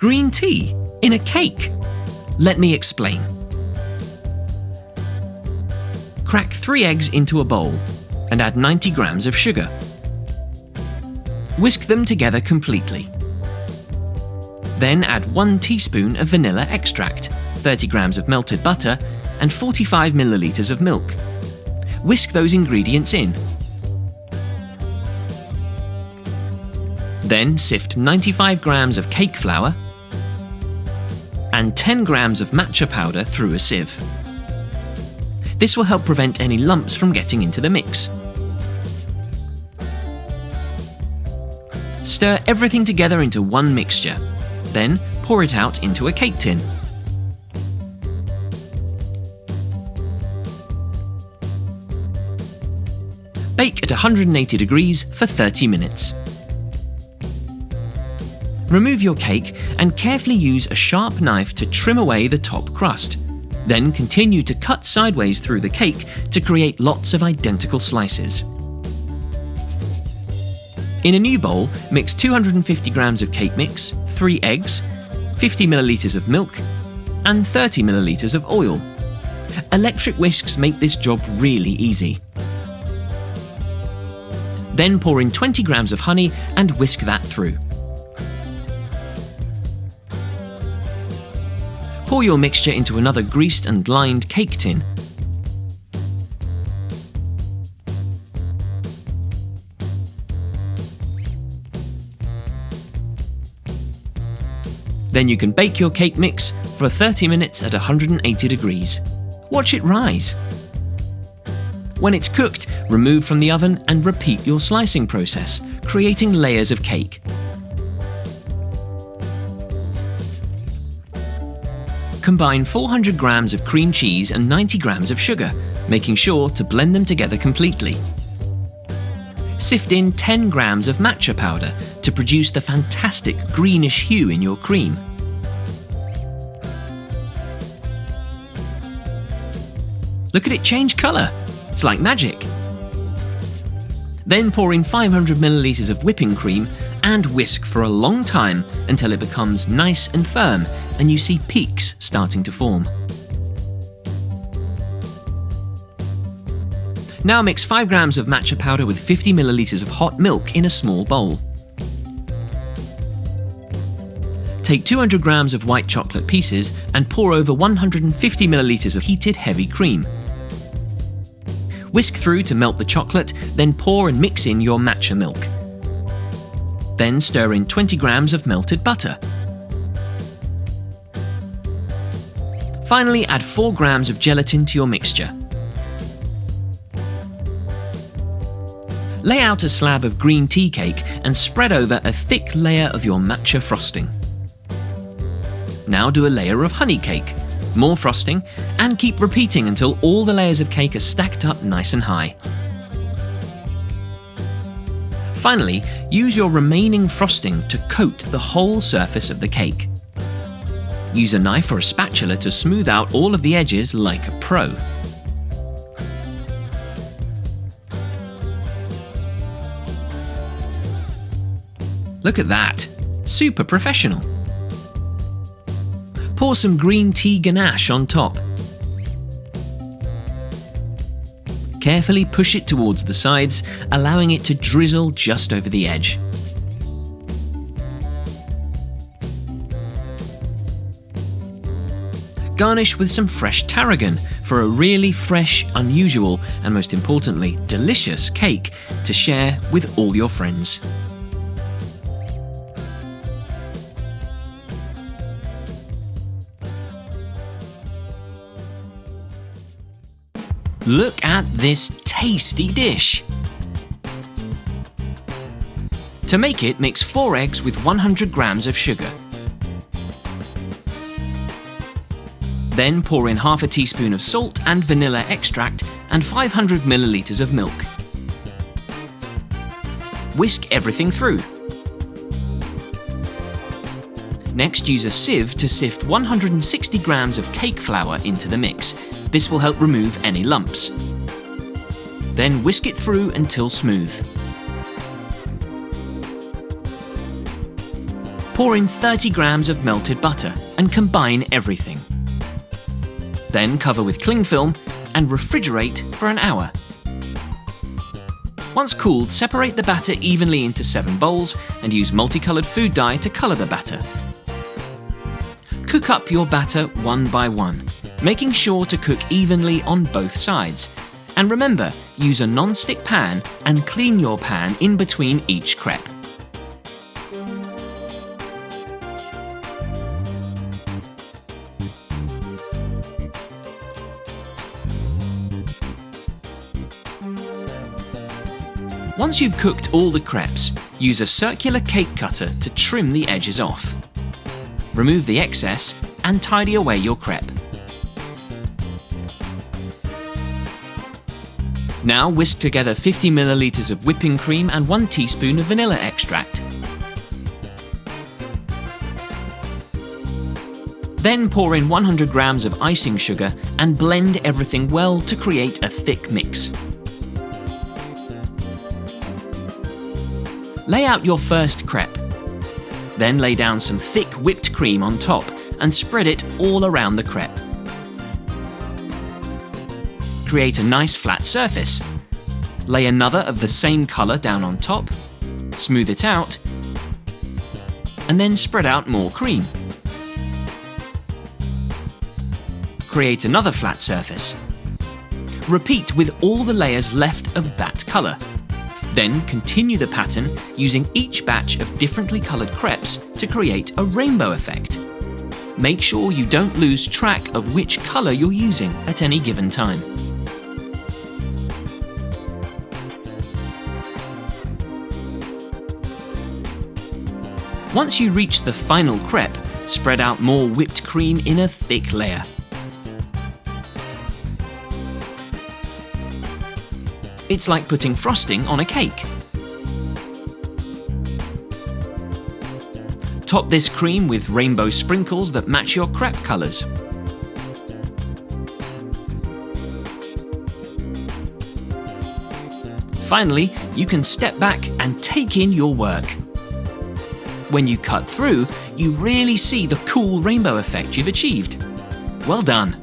Green tea in a cake? Let me explain. Crack 3 eggs into a bowl and add 90 grams of sugar. Whisk them together completely. Then add 1 teaspoon of vanilla extract, 30 grams of melted butter, and 45 milliliters of milk. Whisk those ingredients in. Then sift 95 grams of cake flour and 10 grams of matcha powder through a sieve. This will help prevent any lumps from getting into the mix. Stir everything together into one mixture. Then pour it out into a cake tin. Bake at 180 degrees for 30 minutes. Remove your cake and carefully use a sharp knife to trim away the top crust. Then continue to cut sideways through the cake to create lots of identical slices. In a new bowl, mix 250 grams of cake mix, 3 eggs, 50 milliliters of milk, and 30 milliliters of oil. Electric whisks make this job really easy. Then pour in 20 grams of honey and whisk that through. Pour your mixture into another greased and lined cake tin. Then you can bake your cake mix for 30 minutes at 180 degrees. Watch it rise. When it's cooked, remove from the oven and repeat your slicing process, creating layers of cake. Combine 400 grams of cream cheese and 90 grams of sugar, making sure to blend them together completely. Sift in 10 grams of matcha powder to produce the fantastic greenish hue in your cream. Look at it change colour! It's like magic! Then pour in 500 milliliters of whipping cream and whisk for a long time until it becomes nice and firm and you see peaks starting to form. Now mix 5 grams of matcha powder with 50 milliliters of hot milk in a small bowl. Take 200 grams of white chocolate pieces and pour over 150 milliliters of heated heavy cream. Whisk through to melt the chocolate, then pour and mix in your matcha milk. Then stir in 20 grams of melted butter. Finally, add 4 grams of gelatin to your mixture. Lay out a slab of green tea cake and spread over a thick layer of your matcha frosting. Now do a layer of honey cake, more frosting, and keep repeating until all the layers of cake are stacked up nice and high. Finally, use your remaining frosting to coat the whole surface of the cake. Use a knife or a spatula to smooth out all of the edges like a pro. Look at that! Super professional! Pour some green tea ganache on top. Carefully push it towards the sides, allowing it to drizzle just over the edge. Garnish with some fresh tarragon for a really fresh, unusual, and most importantly, delicious cake to share with all your friends. Look at this tasty dish! To make it, mix 4 eggs with 100 grams of sugar. Then pour in half a teaspoon of salt and vanilla extract and 500 milliliters of milk. Whisk everything through. Next, use a sieve to sift 160 grams of cake flour into the mix. This will help remove any lumps. Then whisk it through until smooth. Pour in 30 grams of melted butter and combine everything. Then cover with cling film and refrigerate for an hour. Once cooled, separate the batter evenly into 7 bowls and use multicoloured food dye to colour the batter. Cook up your batter one by one, making sure to cook evenly on both sides. And remember, use a non-stick pan and clean your pan in between each crepe. Once you've cooked all the crepes, use a circular cake cutter to trim the edges off. Remove the excess and tidy away your crepe. Now whisk together 50 milliliters of whipping cream and 1 teaspoon of vanilla extract. Then pour in 100 grams of icing sugar and blend everything well to create a thick mix. Lay out your first crepe. Then lay down some thick whipped cream on top and spread it all around the crepe. Create a nice flat surface. Lay another of the same colour down on top, smooth it out, and then spread out more cream. Create another flat surface. Repeat with all the layers left of that colour. Then continue the pattern using each batch of differently coloured crepes to create a rainbow effect. Make sure you don't lose track of which colour you're using at any given time. Once you reach the final crepe, spread out more whipped cream in a thick layer. It's like putting frosting on a cake. Top this cream with rainbow sprinkles that match your crepe colours. Finally, you can step back and take in your work. When you cut through, you really see the cool rainbow effect you've achieved. Well done!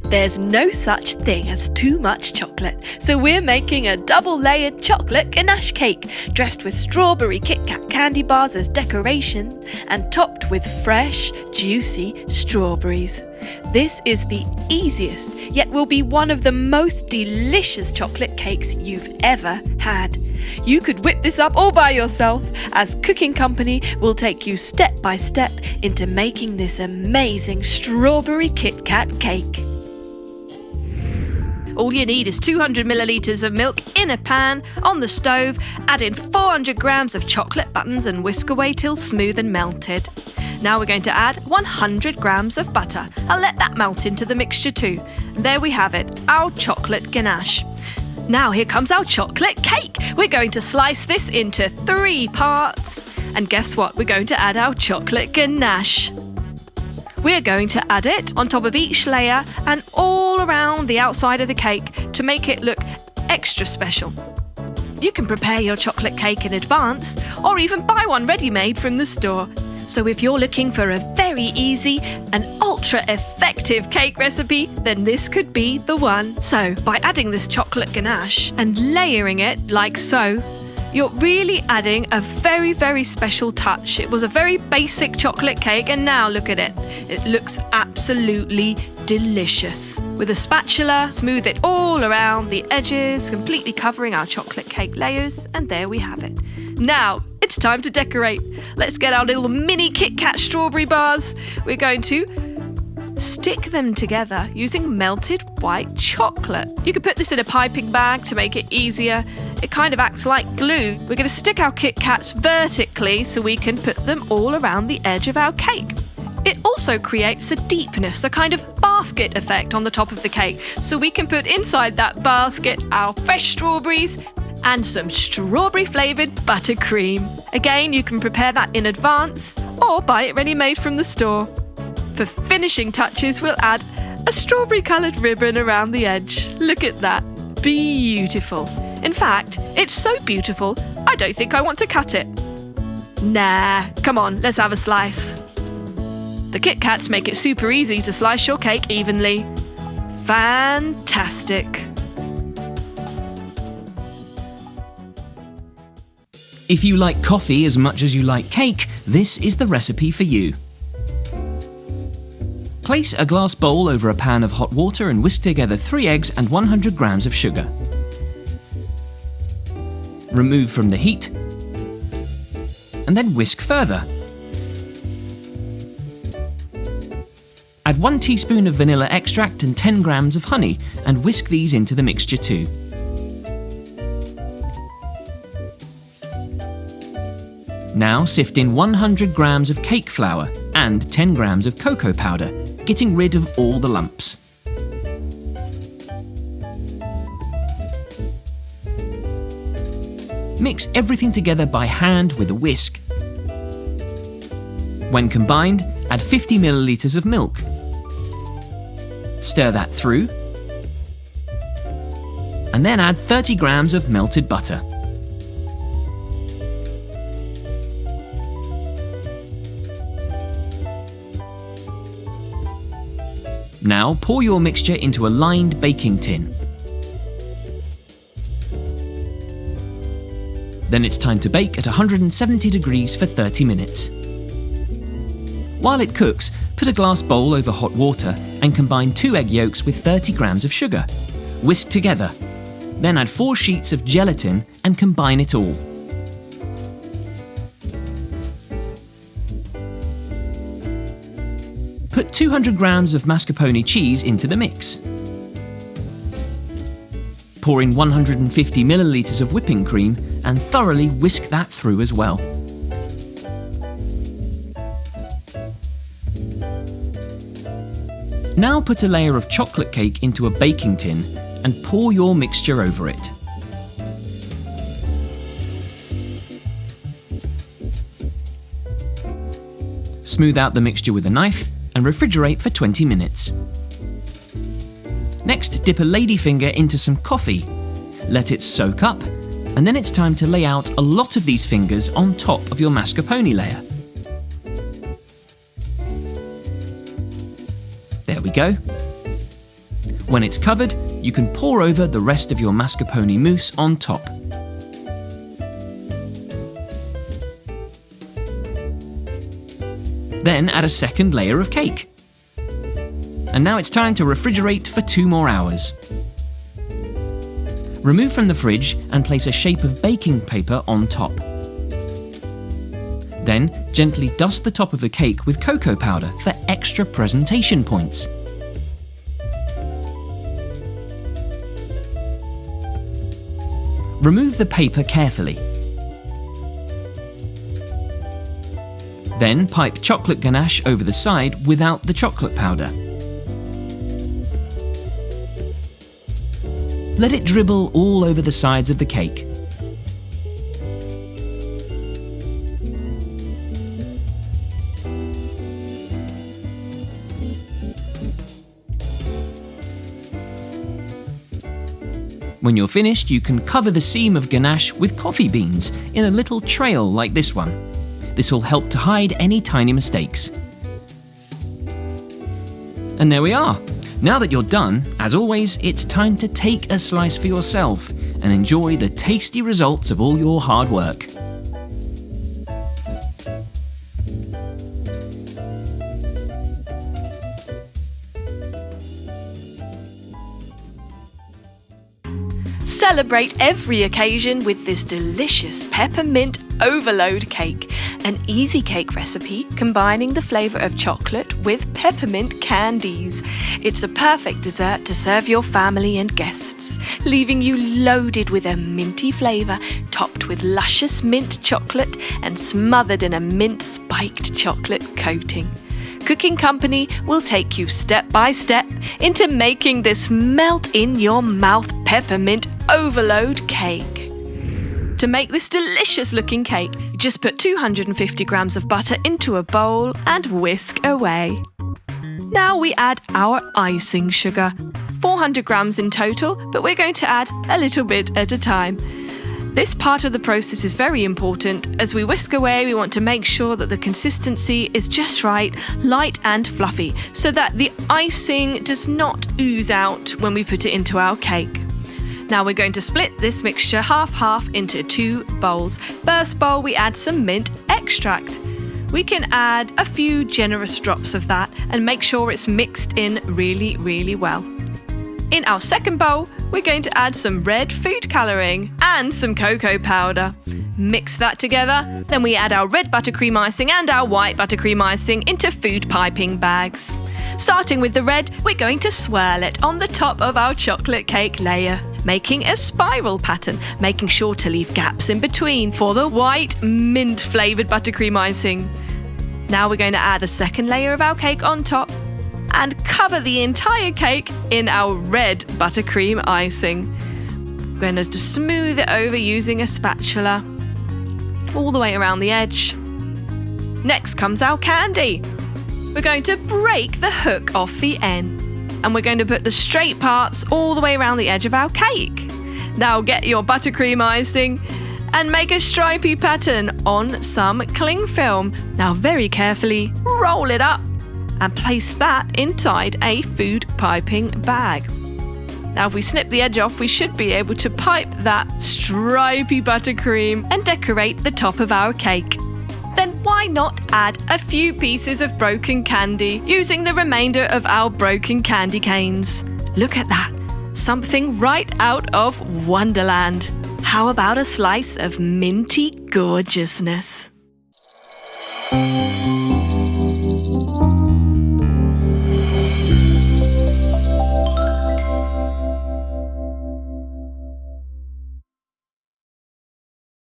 There's no such thing as too much chocolate, so we're making a double-layered chocolate ganache cake, dressed with strawberry Kit Kat candy bars as decoration, and topped with fresh, juicy strawberries. This is the easiest, yet will be one of the most delicious chocolate cakes you've ever had. You could whip this up all by yourself, as Cooking Company will take you step by step into making this amazing strawberry Kit Kat cake. All you need is 200 millilitres of milk in a pan on the stove, add in 400 grams of chocolate buttons and whisk away till smooth and melted. Now we're going to add 100 grams of butter. I'll let that melt into the mixture too. There we have it, our chocolate ganache. Now here comes our chocolate cake. We're going to slice this into 3 parts. And guess what? We're going to add our chocolate ganache. We're going to add it on top of each layer and all around the outside of the cake to make it look extra special. You can prepare your chocolate cake in advance or even buy one ready-made from the store. So if you're looking for a very easy and ultra-effective cake recipe, then this could be the one. So by adding this chocolate ganache and layering it like so, you're really adding a very, very special touch. It was a very basic chocolate cake and now look at it. It looks absolutely delicious. With a spatula, smooth it all around the edges, completely covering our chocolate cake layers, and there we have it. Now, it's time to decorate. Let's get our little mini Kit Kat strawberry bars. We're going to stick them together using melted white chocolate. You could put this in a piping bag to make it easier. It kind of acts like glue. We're going to stick our Kit Kats vertically so we can put them all around the edge of our cake. It also creates a deepness, a kind of basket effect on the top of the cake, so we can put inside that basket our fresh strawberries and some strawberry flavoured buttercream. Again, you can prepare that in advance or buy it ready-made from the store. For finishing touches, we'll add a strawberry coloured ribbon around the edge. Look at that. Beautiful. In fact, it's so beautiful, I don't think I want to cut it. Nah, come on, let's have a slice. The Kit Kats make it super easy to slice your cake evenly. Fantastic! If you like coffee as much as you like cake, this is the recipe for you. Place a glass bowl over a pan of hot water and whisk together 3 eggs and 100 grams of sugar. Remove from the heat and then whisk further. Add 1 teaspoon of vanilla extract and 10 grams of honey and whisk these into the mixture too. Now sift in 100 grams of cake flour and 10 grams of cocoa powder, getting rid of all the lumps. Mix everything together by hand with a whisk. When combined, add 50 milliliters of milk. Stir that through, and then add 30 grams of melted butter. Now pour your mixture into a lined baking tin. Then it's time to bake at 170 degrees for 30 minutes. While it cooks, put a glass bowl over hot water and combine 2 egg yolks with 30 grams of sugar. Whisk together. Then add 4 sheets of gelatin and combine it all. Put 200 grams of mascarpone cheese into the mix. Pour in 150 milliliters of whipping cream and thoroughly whisk that through as well. Now put a layer of chocolate cake into a baking tin and pour your mixture over it. Smooth out the mixture with a knife and refrigerate for 20 minutes. Next, dip a ladyfinger into some coffee. Let it soak up, and then it's time to lay out a lot of these fingers on top of your mascarpone layer. There we go. When it's covered, you can pour over the rest of your mascarpone mousse on top. Then add a second layer of cake. And now it's time to refrigerate for 2 more hours. Remove from the fridge and place a shape of baking paper on top. Then gently dust the top of the cake with cocoa powder for extra presentation points. Remove the paper carefully. Then pipe chocolate ganache over the side without the chocolate powder. Let it dribble all over the sides of the cake. When you're finished, you can cover the seam of ganache with coffee beans in a little trail like this one. This will help to hide any tiny mistakes. And there we are. Now that you're done, as always, it's time to take a slice for yourself and enjoy the tasty results of all your hard work. Celebrate every occasion with this delicious peppermint overload cake, an easy cake recipe combining the flavour of chocolate with peppermint candies. It's a perfect dessert to serve your family and guests, leaving you loaded with a minty flavour, topped with luscious mint chocolate and smothered in a mint spiked chocolate coating. Cooking Company will take you step by step into making this melt-in-your-mouth peppermint overload cake. To make this delicious looking cake, just put 250 grams of butter into a bowl and whisk away. Now we add our icing sugar. 400 grams in total, but we're going to add a little bit at a time. This part of the process is very important. As we whisk away, we want to make sure that the consistency is just right, light and fluffy, so that the icing does not ooze out when we put it into our cake. Now we're going to split this mixture half-half into 2 bowls. First bowl, we add some mint extract. We can add a few generous drops of that and make sure it's mixed in really, really well. In our second bowl, we're going to add some red food colouring and some cocoa powder. Mix that together, then we add our red buttercream icing and our white buttercream icing into food piping bags. Starting with the red, we're going to swirl it on the top of our chocolate cake layer, making a spiral pattern, making sure to leave gaps in between for the white mint flavoured buttercream icing. Now we're going to add a second layer of our cake on top and cover the entire cake in our red buttercream icing. We're going to just smooth it over using a spatula all the way around the edge. Next comes our candy. We're going to break the hook off the end and we're going to put the straight parts all the way around the edge of our cake. Now get your buttercream icing and make a stripy pattern on some cling film. Now very carefully roll it up and place that inside a food piping bag. Now if we snip the edge off, we should be able to pipe that stripy buttercream and decorate the top of our cake. Then why not add a few pieces of broken candy using the remainder of our broken candy canes? Look at that, something right out of Wonderland. How about a slice of minty gorgeousness?